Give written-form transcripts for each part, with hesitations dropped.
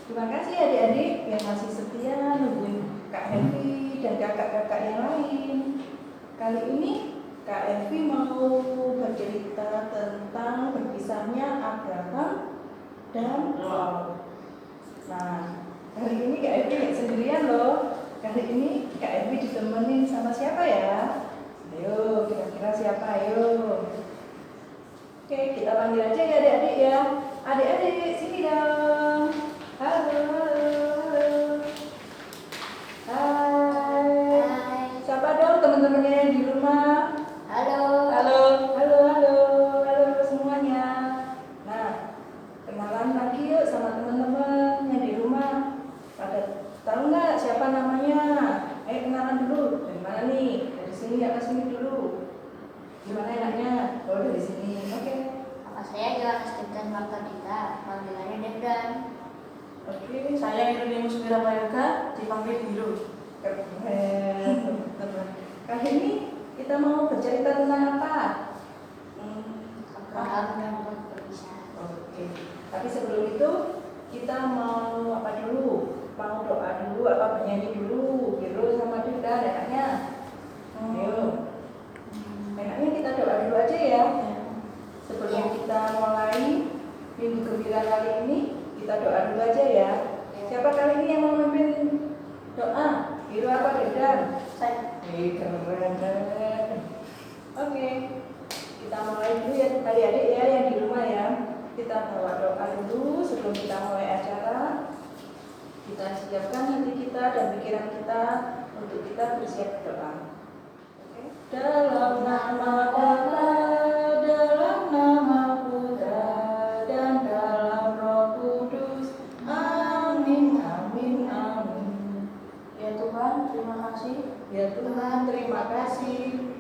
Terima kasih adik-adik yang masih setia nungguin Kak Helvi dan kakak-kakak yang lain. Kali ini Kak Helvi mau bercerita tentang berpisahnya Abraham dan Lot. Nah, kali ini Kak Helvi nggak sendirian loh. Kali ini Kak Helvi ditemenin sama siapa ya? Ayo, kira-kira siapa? Ayo. Oke, kita panggil aja ya adik-adik ya. Adik-adik, sini dong. Halo, halo. Hai. Siapa dong teman-temannya yang di rumah? Halo. Halo, halo, halo, halo semuanya. Nah, kenalan lagi yuk sama teman-teman yang di rumah. Pada tahu nggak siapa namanya? Ayo kenalan dulu. Dari mana nih? Dari sini ya, ke sini dulu. Gimana enaknya? Oh, dari sini. Oke. Nama saya Johannes Devdan Martadita, panggilannya Devdan. Oke, saya Irene Musmira Prayoga, dipanggil Biru. Keren. Kali ini kita mau bercerita tentang apa? Abraham dan Lot berpisah. Oke. Tapi sebelum itu kita mau apa dulu? Mau doa dulu, apa bernyanyi dulu? Biru sama Devdan, enaknya. Ayo. Enaknya kita doa dulu aja ya. Sebelum kita mulai minggu gembira kali ini, kita doa dulu aja ya. Siapa kali ini yang mau memimpin doa? Biru apa Devdan? Saya. Keren. Oke. Kita mulai dulu ya adik-adik ya yang di rumah ya. Kita bawa doa dulu sebelum kita mulai acara. Kita siapkan hati kita dan pikiran kita untuk kita bersiap doa. Oke. Dalam nama Bapa, dalam nama Putra, dan dalam Roh Kudus. Amin, amin, amin. Ya Tuhan, terima kasih. Ya Tuhan, terima kasih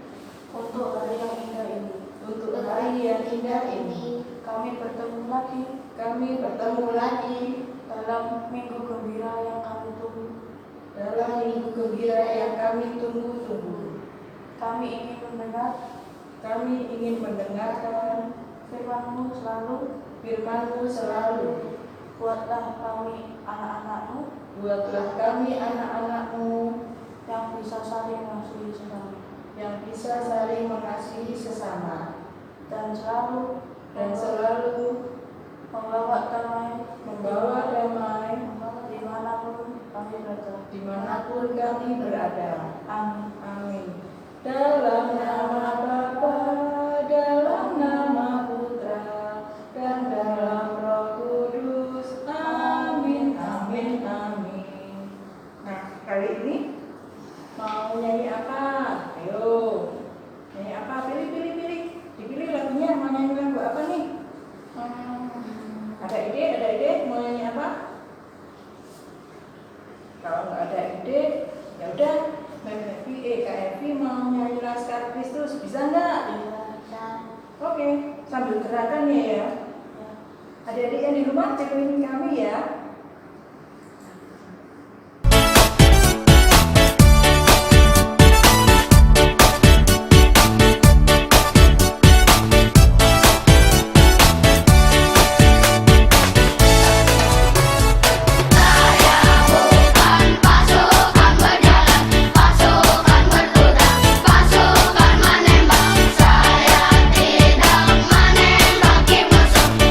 untuk hari yang indah ini. Untuk hari yang indah ini, kami bertemu lagi. Kami bertemu lagi dalam minggu gembira yang kami tunggu. Dalam minggu gembira yang kami tunggu-tunggu. Kami ingin mendengarkan firman-Mu selalu. Buatlah kami anak-anak-Mu yang bisa saling mengasihi sesama, dan selalu membawa damai dimanapun kami berada. Amin. Dalam nama Bapa, dalam nama Putra, dan dalam Roh Kudus. Amin, amin, amin. Nah, kali ini mau nyanyi apa? Ayo, nyanyi apa? Pilih. Dipilih lagunya, mau nyanyi lagu apa nih? Ada ide? Mau nyanyi apa? Kalau nggak ada ide, ya udah. Kak Helvi mau nyanyi Laskar Kristus, bisa nggak? Bisa. Oke, sambil gerakan ya. Adik-adik yang di rumah tiruin kami ya.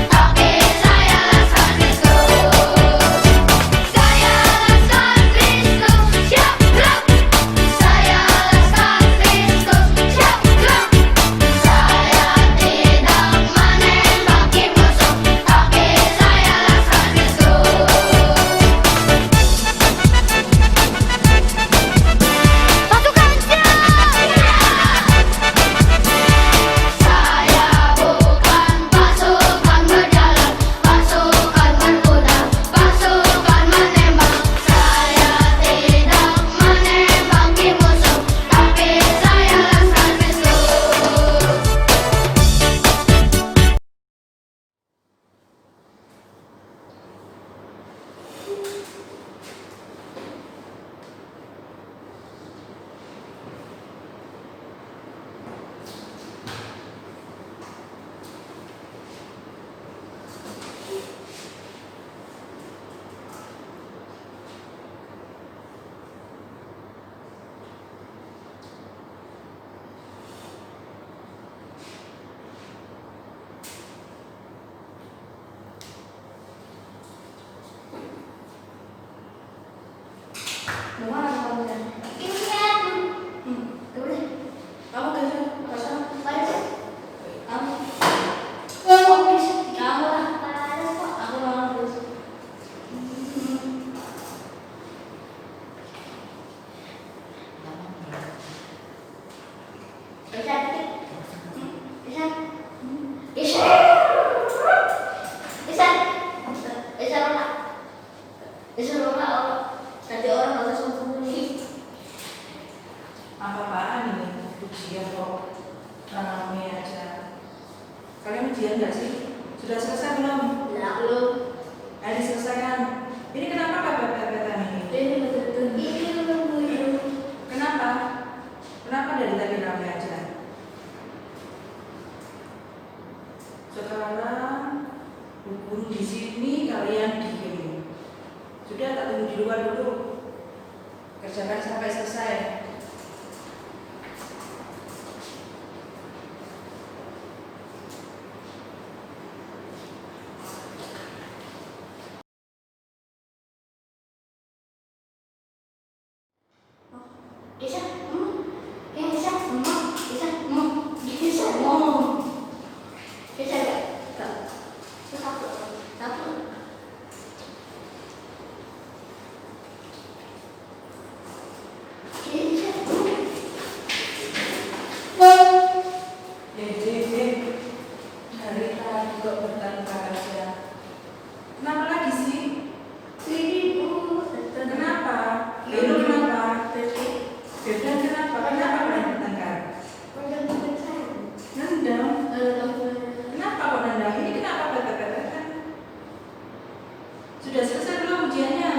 Tapi saya Laskar Kristus. Mau mana kamu kan? Ini kan. Udah. Kamu kerja pasang. Baca. Kamu. Oh, bisa. Kamu lah. Panas kok. Aku mau terus. Bisa. Bisa. Bisa. Bisa. Bisa rumah. Bisa rumah orang. Nanti orang nggak usah sembunyi. Apa-apaan ini? Ujian kok. Rame aja. Kalian ujian nggak sih? Sudah selesai belum? Belum. Ada diselesaikan. Ini kenapa pepet-pepetan ini? Ini betul-betul. Ini belum. Kenapa? Kenapa dari tadi rame aja? Sekarang guru di sini, kalian diem. Sudah, tak tunggu di luar dulu. Kerjakan sampai selesai. Bisa. Ya bisa. Bisa. Bisa. Bisa nggak? Satu. Bisa. Dari tadi kok bertengkar aja. Kenapa lagi sih? Kenapa? Lalu kenapa? Firdan kenapa? Kenapa kalian bertengkar? Nendang. Kenapa kok nendang? Ini kenapa pepet-pepetan? Sudah selesai belum ujiannya?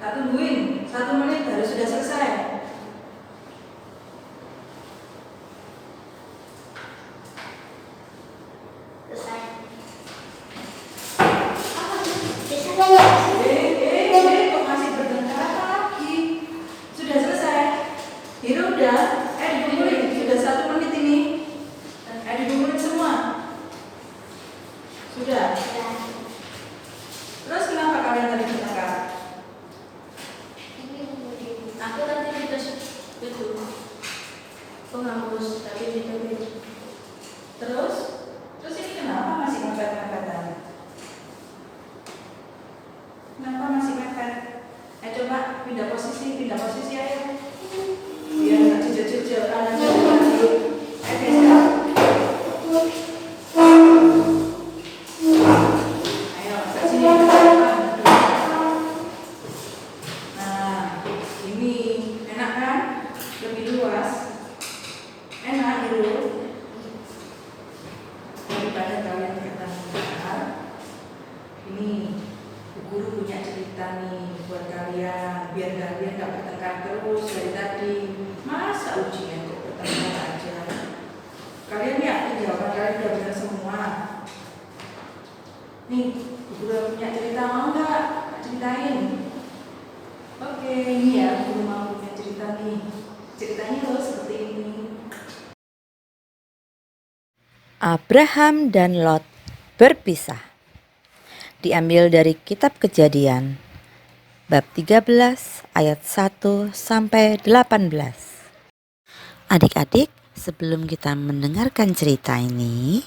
Tak tungguin. 1 menit baru sudah selesai. Kok masih bertengkar apa lagi? Sudah selesai. Hiru udah. Dikumpulin. Sudah 1 menit ini. Dikumpulin semua. Sudah. Terus kenapa kalian tadi bertengkar? Aku nanti dikasih itu penghapus tapi ditebel. Terus ini kenapa masih mepet-mepetan? Kenapa masih mepet? Coba pindah posisi ayo. Biar nggak jejak-jejak kanan kiri. Bisa. Ayo, ke sini. Nah, ini enak kan? Lebih luas. Enak gitu. Daripada kalian bertengkar. Ini guru punya cerita nih buat kalian, biar kalian nggak bertengkar terus dari tadi. Masa ujian kok bertengkar aja? Kalian yakin jawaban kalian udah benar semua? Nih, guru punya cerita, mau nggak ceritain? Oke, ini ya guru mau punya cerita nih. Ceritanya loh seperti ini. Abraham dan Lot berpisah. Diambil dari kitab Kejadian bab 13 ayat 1 sampai 18. Adik-adik, sebelum kita mendengarkan cerita ini,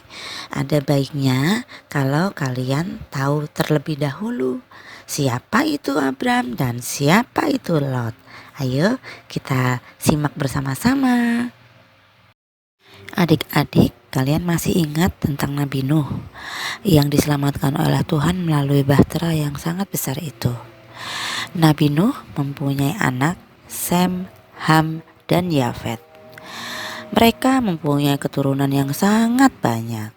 ada baiknya kalau kalian tahu terlebih dahulu siapa itu Abraham dan siapa itu Lot. Ayo kita simak bersama-sama. Adik-adik, kalian masih ingat tentang Nabi Nuh yang diselamatkan oleh Tuhan melalui bahtera yang sangat besar itu. Nabi Nuh mempunyai anak Sem, Ham, dan Yafet. Mereka mempunyai keturunan yang sangat banyak.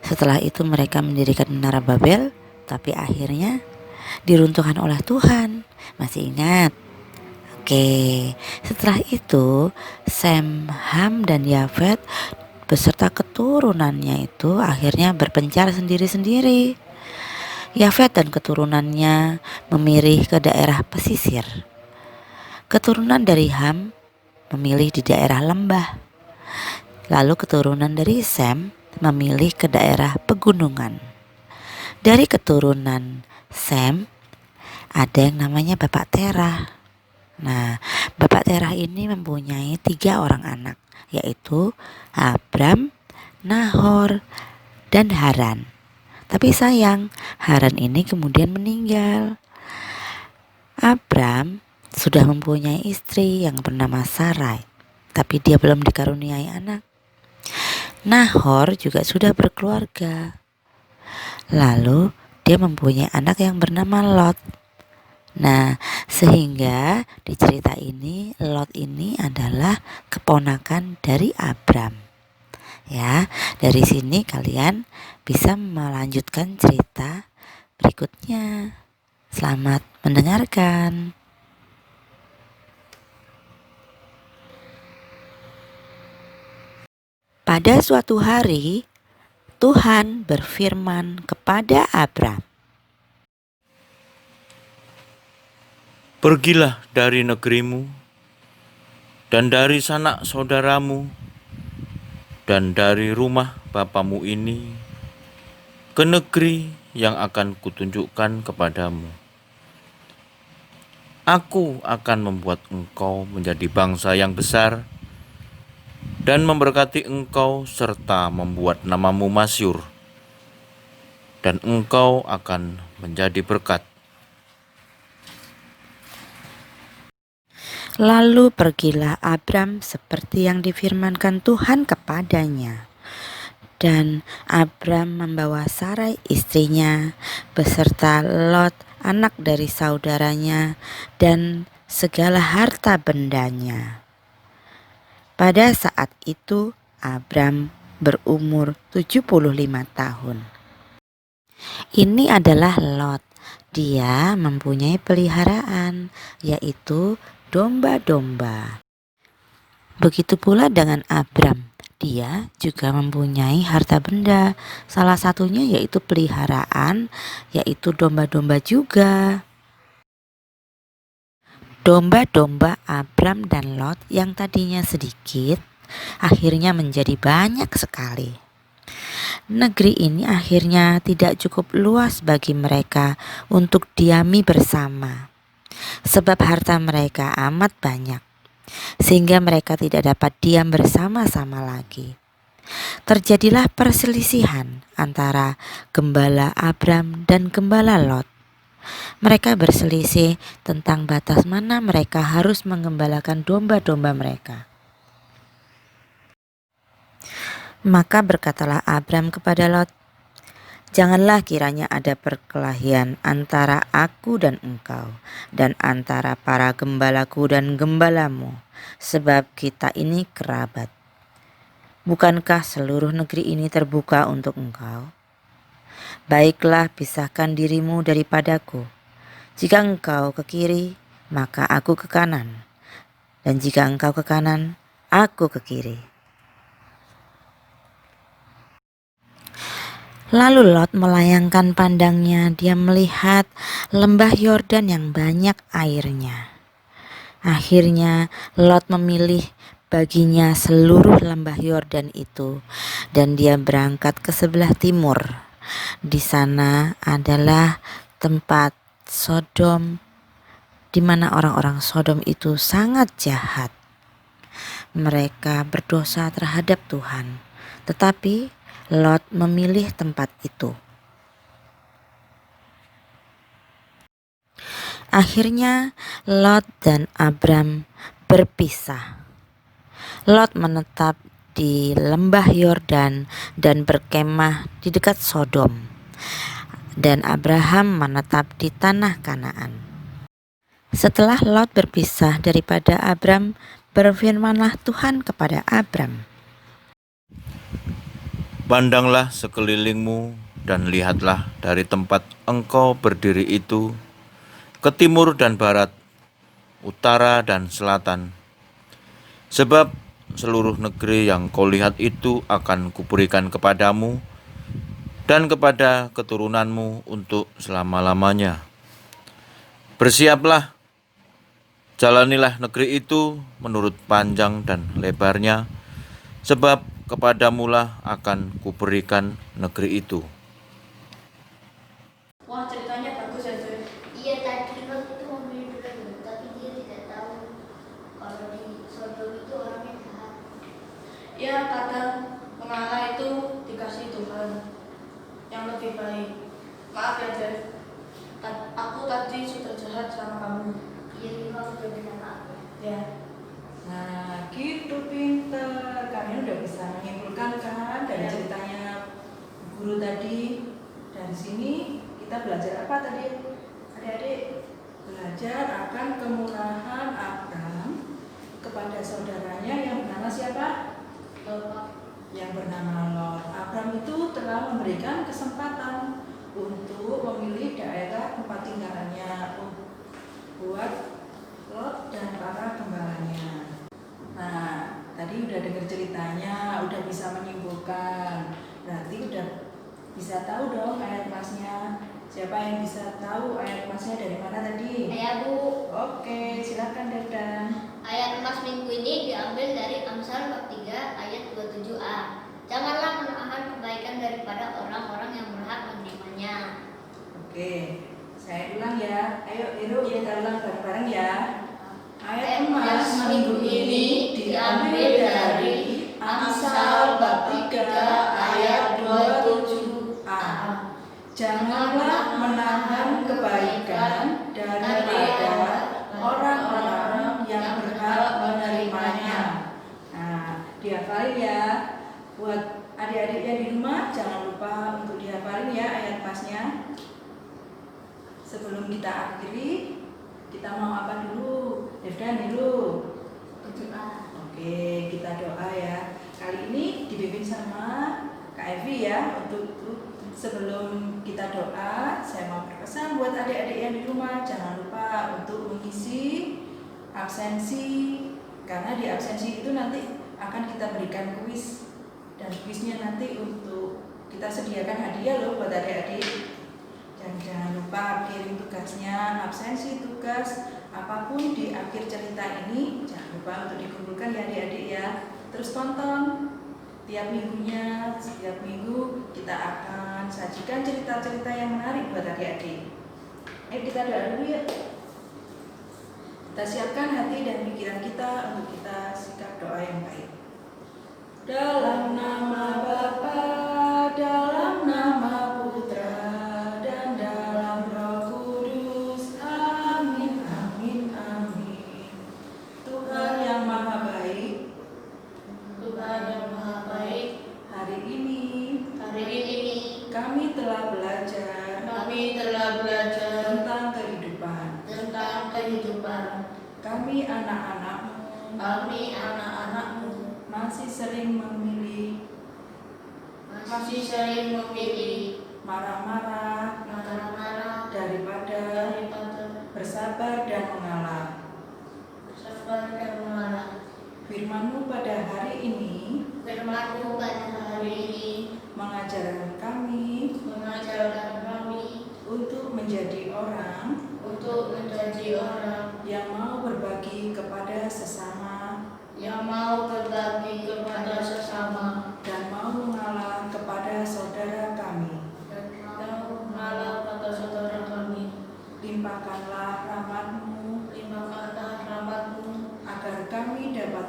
Setelah itu mereka mendirikan Menara Babel, tapi akhirnya diruntuhkan oleh Tuhan. Masih ingat? Oke, setelah itu Sem, Ham, dan Yafet beserta keturunannya itu akhirnya berpencar sendiri-sendiri. Yafet dan keturunannya memilih ke daerah pesisir. Keturunan dari Ham memilih di daerah lembah. Lalu keturunan dari Sem memilih ke daerah pegunungan. Dari keturunan Sem ada yang namanya Bapak Terah. Nah, Bapak Terah ini mempunyai 3 orang anak, yaitu Abram, Nahor, dan Haran. Tapi sayang, Haran ini kemudian meninggal. Abram sudah mempunyai istri yang bernama Sarai, tapi dia belum dikaruniai anak. Nahor juga sudah berkeluarga. Lalu dia mempunyai anak yang bernama Lot. Nah, sehingga di cerita ini Lot ini adalah keponakan dari Abram. Ya, dari sini kalian bisa melanjutkan cerita berikutnya. Selamat mendengarkan. Pada suatu hari, Tuhan berfirman kepada Abram, "Pergilah dari negerimu, dan dari sanak saudaramu, dan dari rumah bapamu ini, ke negeri yang akan kutunjukkan kepadamu. Aku akan membuat engkau menjadi bangsa yang besar, dan memberkati engkau serta membuat namamu masyhur, dan engkau akan menjadi berkat. Lalu pergilah Abram seperti yang difirmankan Tuhan kepadanya. Dan Abram membawa Sarai istrinya beserta Lot anak dari saudaranya dan segala harta bendanya. Pada saat itu Abram berumur 75 tahun. Ini adalah Lot. Dia mempunyai peliharaan, yaitu domba-domba. Begitu pula dengan Abram, dia juga mempunyai harta benda, salah satunya yaitu peliharaan, yaitu domba-domba juga. Domba-domba Abram dan Lot yang tadinya sedikit, akhirnya menjadi banyak sekali. Negeri ini akhirnya tidak cukup luas bagi mereka untuk diami bersama. Sebab harta mereka amat banyak, sehingga mereka tidak dapat diam bersama-sama lagi. Terjadilah perselisihan antara gembala Abram dan gembala Lot. Mereka berselisih tentang batas mana mereka harus menggembalakan domba-domba mereka. Maka berkatalah Abram kepada Lot, "Janganlah kiranya ada perkelahian antara aku dan engkau, dan antara para gembalaku dan gembalamu, sebab kita ini kerabat. Bukankah seluruh negeri ini terbuka untuk engkau? Baiklah, pisahkan dirimu daripadaku. Jika engkau ke kiri, maka aku ke kanan, dan jika engkau ke kanan, aku ke kiri." Lalu Lot melayangkan pandangnya, dia melihat lembah Yordan yang banyak airnya. Akhirnya Lot memilih baginya seluruh lembah Yordan itu, dan dia berangkat ke sebelah timur. Di sana adalah tempat Sodom, di mana orang-orang Sodom itu sangat jahat. Mereka berdosa terhadap Tuhan, tetapi Lot memilih tempat itu. Akhirnya Lot dan Abram berpisah. Lot menetap di lembah Yordan dan berkemah di dekat Sodom, dan Abraham menetap di tanah Kanaan. Setelah Lot berpisah daripada Abram, berfirmanlah Tuhan kepada Abram, Pandanglah sekelilingmu dan lihatlah dari tempat engkau berdiri itu, ke timur dan barat, utara dan selatan. Sebab seluruh negeri yang kau lihat itu akan kuberikan kepadamu dan kepada keturunanmu untuk selama-lamanya. Bersiaplah, jalanilah negeri itu menurut panjang dan lebarnya, sebab kepadamulah akan kuberikan negeri itu. Wah, ceritanya bagus ya, Joy. Iya tadi Ya kadang mengalah itu dikasih Tuhan yang lebih baik. Maaf ya Jeff, aku tadi sudah jahat sama kamu. Iya juga udah minta maaf ya. Ya. Nah, gitu pinter. Kalian udah bisa menyimpulkan kan dari ceritanya guru tadi. Dari sini kita belajar apa tadi? Adik-adik belajar akan kemurahan Abram kepada saudaranya yang bernama siapa? Yang bernama Lot. Abram itu telah memberikan kesempatan untuk memilih daerah tempat tinggalannya buat Lot dan para gembalanya. Nah, tadi udah dengar ceritanya, udah bisa menyimpulkan. Berarti udah bisa tahu dong ayat masnya. Siapa yang bisa tahu ayat masnya dari mana tadi? Ayah Bu. Oke, silakan Dedan. Ayat emas minggu ini diambil dari Amsal bab 3 ayat 27a. Janganlah menahan kebaikan daripada orang-orang yang berhak menerimanya. Oke, saya ulang ya. Ayo, Iru, kita ulang bareng-bareng ya. Ayat emas minggu ini diambil dari Amsal bab 3 ayat 27a. Janganlah menahan kebaikan daripada orang-orang yang berhak menerimanya. Nah, dihafalin ya. Buat adik-adiknya di rumah, jangan lupa untuk dihafalin ya ayat pasnya. Sebelum kita akhiri, kita mau apa dulu? Devdan dulu. Berdoa. Oke, kita doa ya. Kali ini dipimpin sama Kak Evi ya. Untuk sebelum kita doa, saya mau berpesan buat adik-adik yang di rumah, jangan lupa untuk mengisi absensi, karena di absensi itu nanti akan kita berikan kuis, dan kuisnya nanti untuk kita sediakan hadiah loh buat adik-adik. Dan jangan lupa kirim tugasnya, absensi tugas apapun di akhir cerita ini, jangan lupa untuk dikumpulkan ya adik-adik ya. Terus tonton tiap minggunya, setiap minggu kita akan sajikan cerita-cerita yang menarik buat adik-adik. Ayo kita doa dulu ya. Kita siapkan hati dan pikiran kita untuk kita sikap doa yang baik. Dalam nama Bapa, dalam nama Putra, dan dalam Roh Kudus. Amin, amin, amin. Tuhan yang Maha Baik, Tuhan yang Maha Baik, hari ini kami telah belajar tentang kehidupan. tentang kehidupan. Kami anak-anakmu masih sering memilih marah-marah daripada bersabar dan mengalah. Firman-Mu pada hari ini mengajarkan kami untuk menjadi orang yang mau berbagi kepada sesama dan mau mengalah kepada saudara kami. Limpahkanlah rahmat-Mu agar kami dapat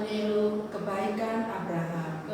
meniru kebaikan Abraham